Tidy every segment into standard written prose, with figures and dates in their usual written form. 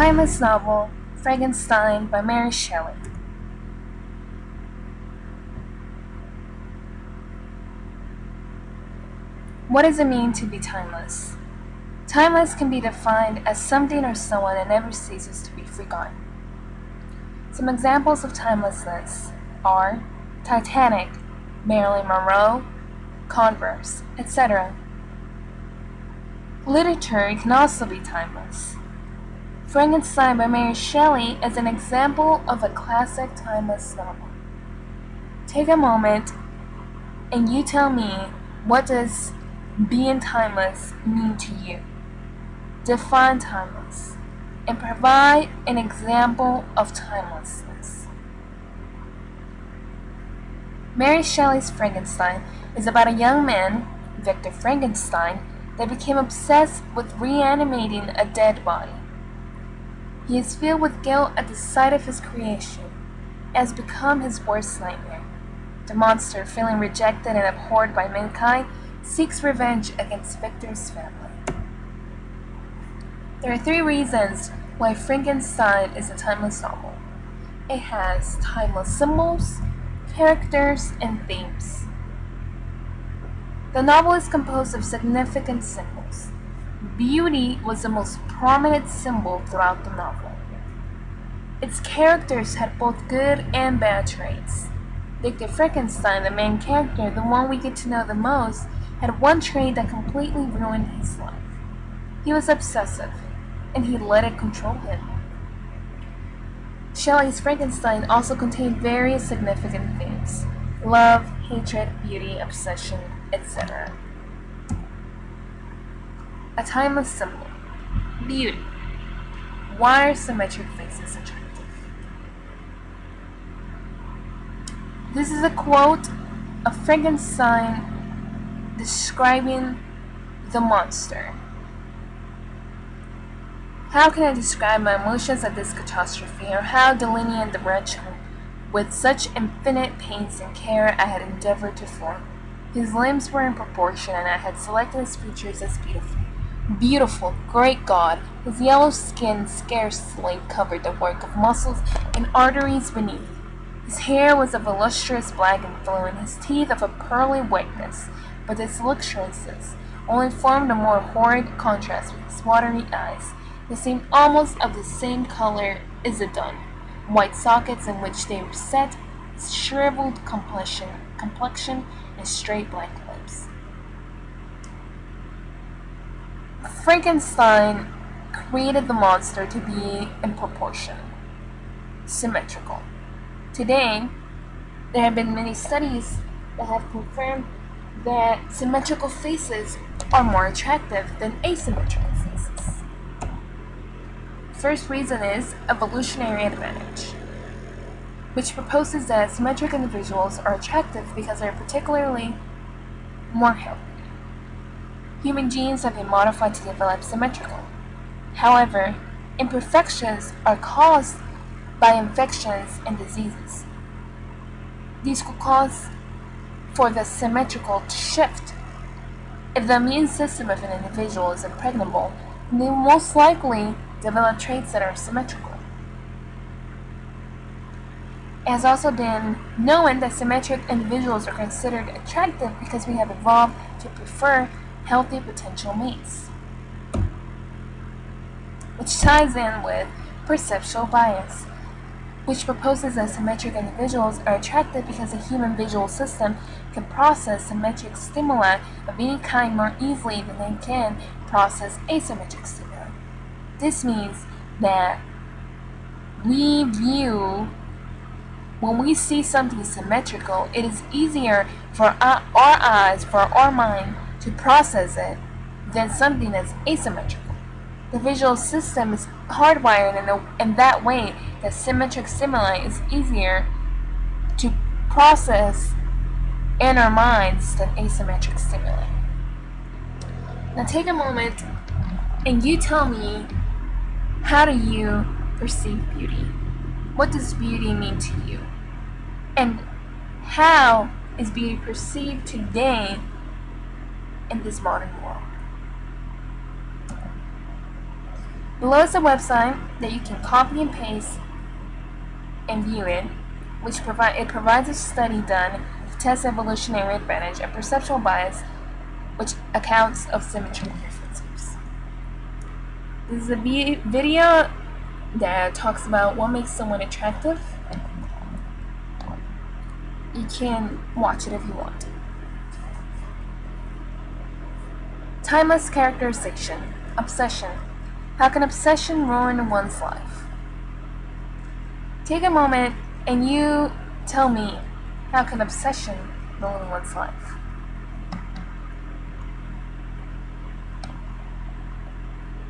Timeless novel Frankenstein by Mary Shelley. What does it mean to be timeless? Timeless can be defined as something or someone that never ceases to be forgotten. Some examples of timelessness are Titanic, Marilyn Monroe, Converse, etc. Literature can also be timeless. Frankenstein by Mary Shelley is an example of a classic timeless novel. Take a moment and you tell me, what does being timeless mean to you? Define timeless and provide an example of timelessness. Mary Shelley's Frankenstein is about a young man, Victor Frankenstein, that became obsessed with reanimating a dead body. He is filled with guilt at the sight of his creation. It has become his worst nightmare. The monster, feeling rejected and abhorred by mankind, seeks revenge against Victor's family. There are 3 reasons why Frankenstein is a timeless novel. It has timeless symbols, characters, and themes. The novel is composed of significant symbols. Beauty was the most prominent symbol throughout the novel. Its characters had both good and bad traits. Victor Frankenstein, the main character, the one we get to know the most, had one trait that completely ruined his life. He was obsessive, and he let it control him. Shelley's Frankenstein also contained various significant themes: love, hatred, beauty, obsession, etc. A timeless symbol. Beauty. Why are symmetric faces attractive? This is a quote of Frankenstein describing the monster. How can I describe my emotions at this catastrophe, or how delineate the wretch whom, with such infinite pains and care, I had endeavored to form? His limbs were in proportion, and I had selected his features as beautiful. Beautiful, great God! His yellow skin scarcely covered the work of muscles and arteries beneath. His hair was of a lustrous black and flowing, his teeth of a pearly whiteness, but his luxuriances only formed a more horrid contrast with his watery eyes. They seemed almost of the same color as the dun, white sockets in which they were set, his shriveled complexion, and straight black lips. Frankenstein created the monster to be in proportion, symmetrical. Today, there have been many studies that have confirmed that symmetrical faces are more attractive than asymmetrical faces. First reason is evolutionary advantage, which proposes that symmetric individuals are attractive because they are particularly more healthy. Human genes have been modified to develop symmetrical. However, imperfections are caused by infections and diseases. These could cause for the symmetrical to shift. If the immune system of an individual is impregnable, they will most likely develop traits that are symmetrical. It has also been known that symmetric individuals are considered attractive because we have evolved to prefer healthy potential mates, which ties in with perceptual bias, which proposes that symmetric individuals are attractive because the human visual system can process symmetric stimuli of any kind more easily than they can process asymmetric stimuli. This means that when we see something symmetrical, it is easier for our eyes, for our mind, to process it than something that's asymmetrical. The visual system is hardwired in that way that symmetric stimuli is easier to process in our minds than asymmetric stimuli. Now take a moment and you tell me, how do you perceive beauty? What does beauty mean to you? And how is beauty perceived today in this modern world? Below is a website that you can copy and paste and view it, which provides a study done to test evolutionary advantage and perceptual bias, which accounts of symmetry differences. This is a video that talks about what makes someone attractive. You can watch it if you want. Timeless characterization. Obsession. How can obsession ruin one's life? Take a moment and you tell me, how can obsession ruin one's life?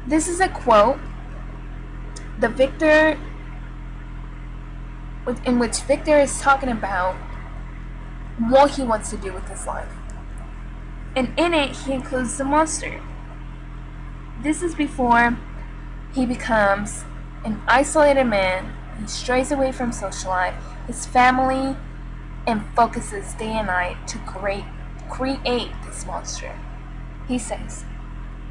This is a quote in which Victor is talking about what he wants to do with his life. And in it, he includes the monster. This is before he becomes an isolated man. He strays away from social life, his family, and focuses day and night to create this monster. He says,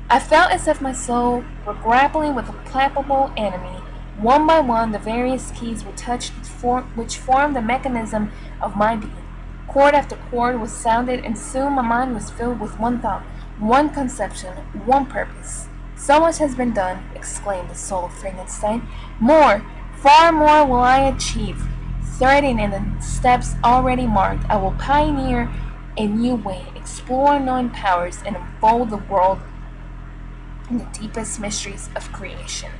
I felt as if my soul were grappling with a palpable enemy. One by one, the various keys were touched which formed the mechanism of my being. Chord after chord was sounded, and soon my mind was filled with one thought, one conception, one purpose. So much has been done, exclaimed the soul of Frankenstein. More, far more will I achieve. Threading in the steps already marked, I will pioneer a new way, explore unknown powers, and unfold the world in the deepest mysteries of creation.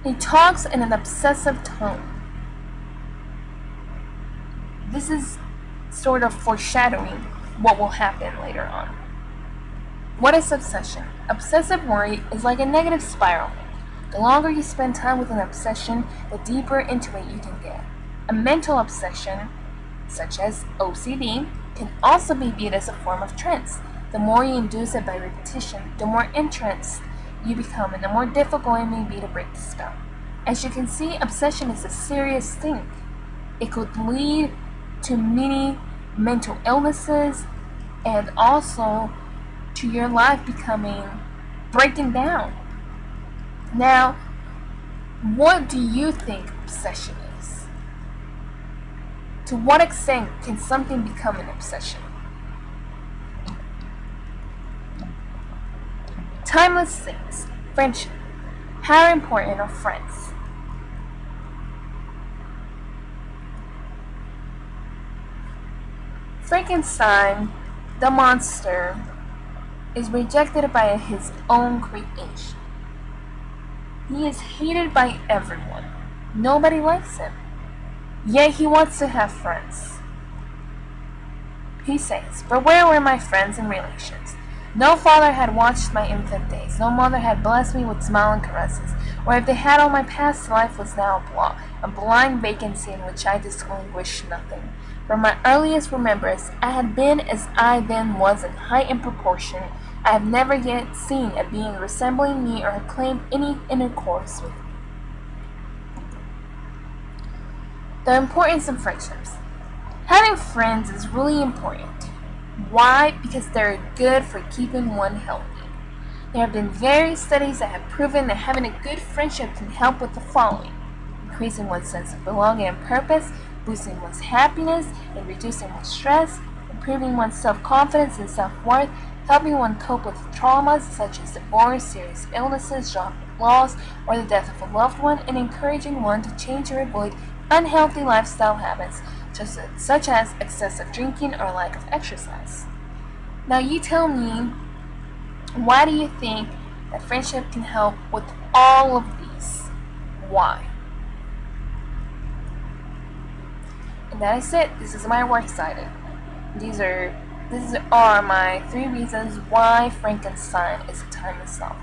He talks in an obsessive tone. This is sort of foreshadowing what will happen later on. What is obsession? Obsessive worry is like a negative spiral. The longer you spend time with an obsession, the deeper into it you can get. A mental obsession, such as OCD, can also be viewed as a form of trance. The more you induce it by repetition, the more entranced you become, and the more difficult it may be to break the spell. As you can see, obsession is a serious thing. It could lead to many mental illnesses and also to your life breaking down. Now, what do you think obsession is? To what extent can something become an obsession? Timeless things. Friendship. How important are friends? Frankenstein, the monster, is rejected by his own creation. He is hated by everyone. Nobody likes him. Yet he wants to have friends. He says, but where were my friends and relations? No father had watched my infant days. No mother had blessed me with smiling caresses. Or if they had, all my past life was now a blind vacancy in which I distinguished nothing. From my earliest remembrance, I had been as I then was in height and proportion. I have never yet seen a being resembling me or have claimed any intercourse with me. The importance of friendships. Having friends is really important. Why? Because they're good for keeping one healthy. There have been various studies that have proven that having a good friendship can help with the following: increasing one's sense of belonging and purpose, boosting one's happiness and reducing one's stress, improving one's self-confidence and self-worth, helping one cope with traumas such as divorce, serious illnesses, job loss, or the death of a loved one, and encouraging one to change or avoid unhealthy lifestyle habits such as excessive drinking or lack of exercise. Now you tell me, why do you think that friendship can help with all of these? Why? And that is it. This is my works cited. These are my 3 reasons why Frankenstein is a timeless novel.